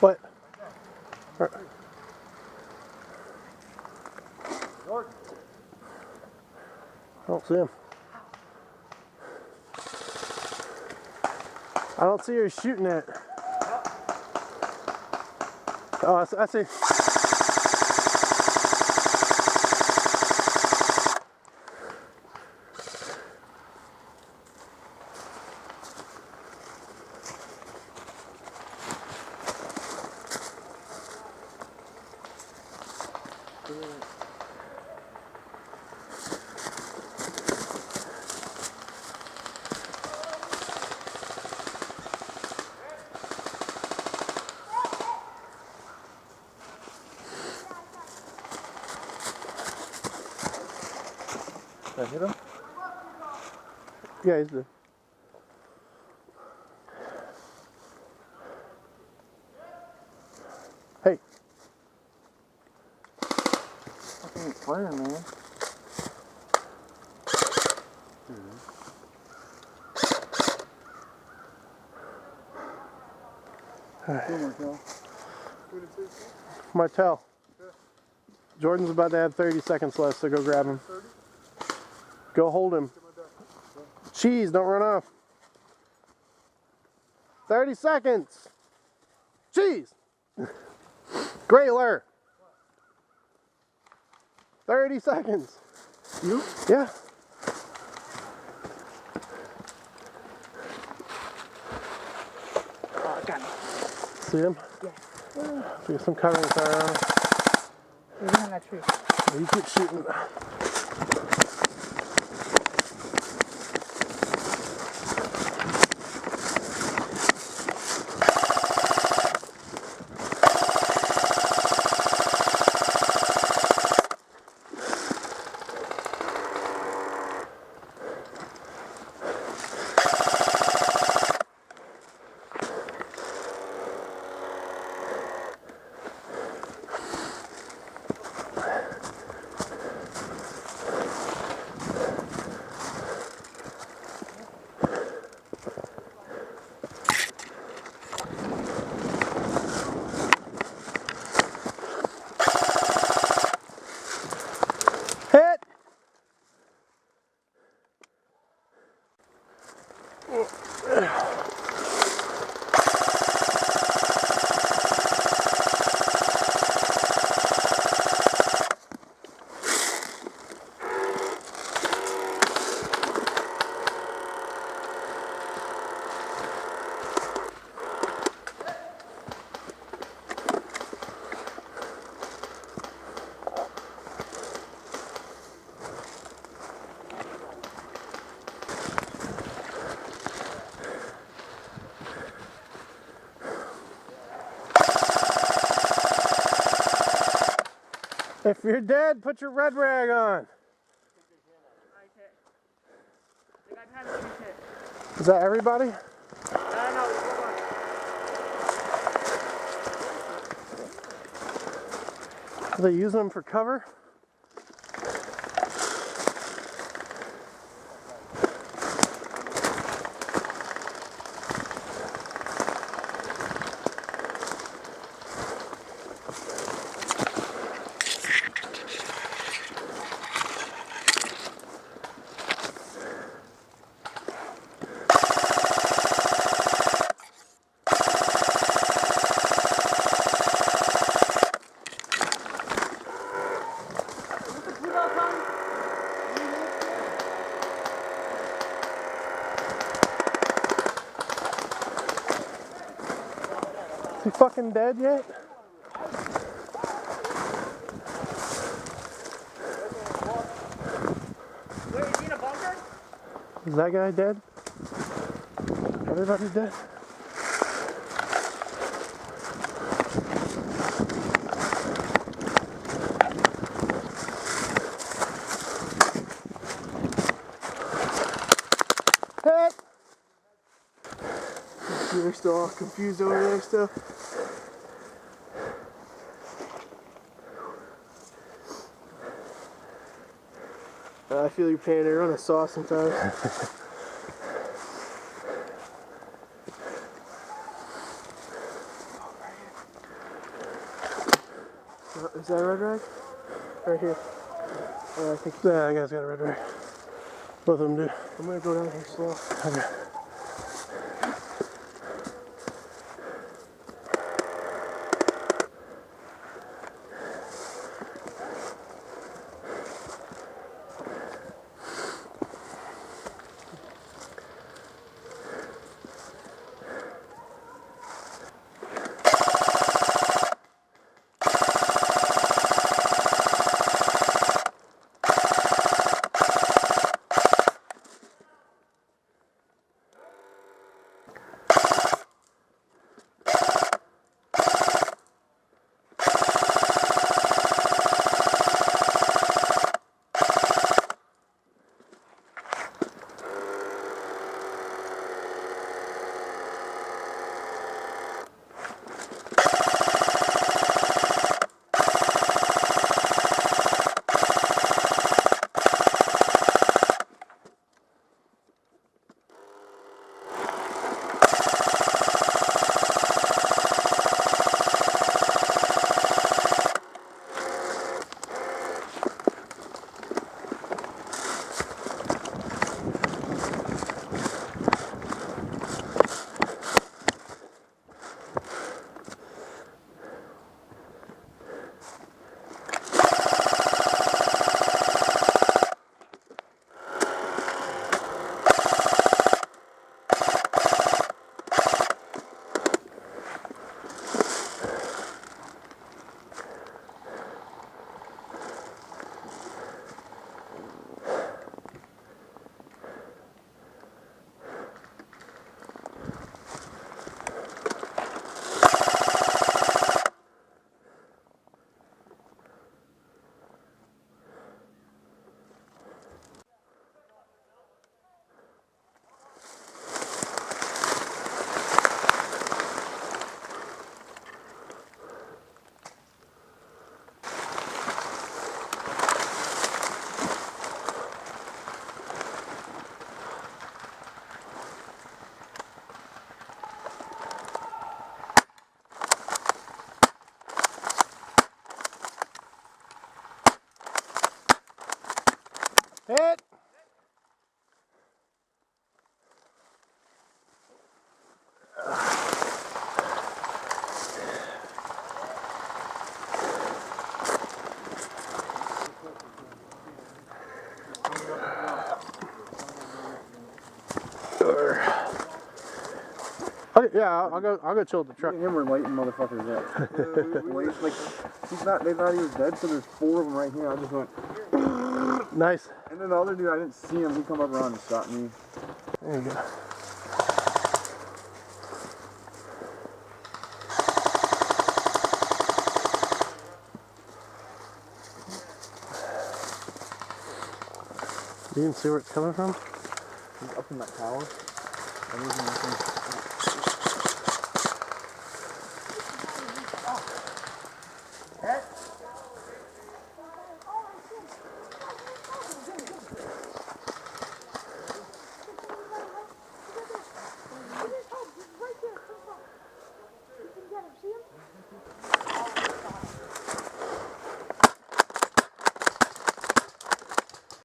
What? I don't see him. I don't see her shooting it. Oh, I see. Did I hit him? Yeah, he's good. Hey. Fucking fire, man. Martell. Jordan's about to have 30 seconds left, so go grab him. Go hold him. Cheese, don't run off. 30 seconds. Cheese. Grayler. 30 seconds. You? Yeah. Oh, I got him. See him? Yeah. Get some covering fire on him. He's behind that tree. You keep shooting. Hit! If you're dead, put your red rag on. Is that everybody? Are they using them for cover? he fucking dead yet? Wait, is he in a bunker? Is that guy dead? Everybody's dead? Hit! You're still all confused over there still. I feel your pain. I run a saw sometimes. Is that a red rag? Right here. I think. Yeah, that guy's got a red rag. Both of them do. I'm gonna go down here slow. Okay. Hit! Okay, yeah, I'll go chill at the truck. Him or lighting motherfuckers up. Like, they're not even dead, so there's 4 of them right here. I just went. Nice. And then the other dude, I didn't see him. He come up around and shot me. There you go. You can see where it's coming from? He's up in that tower. And he's in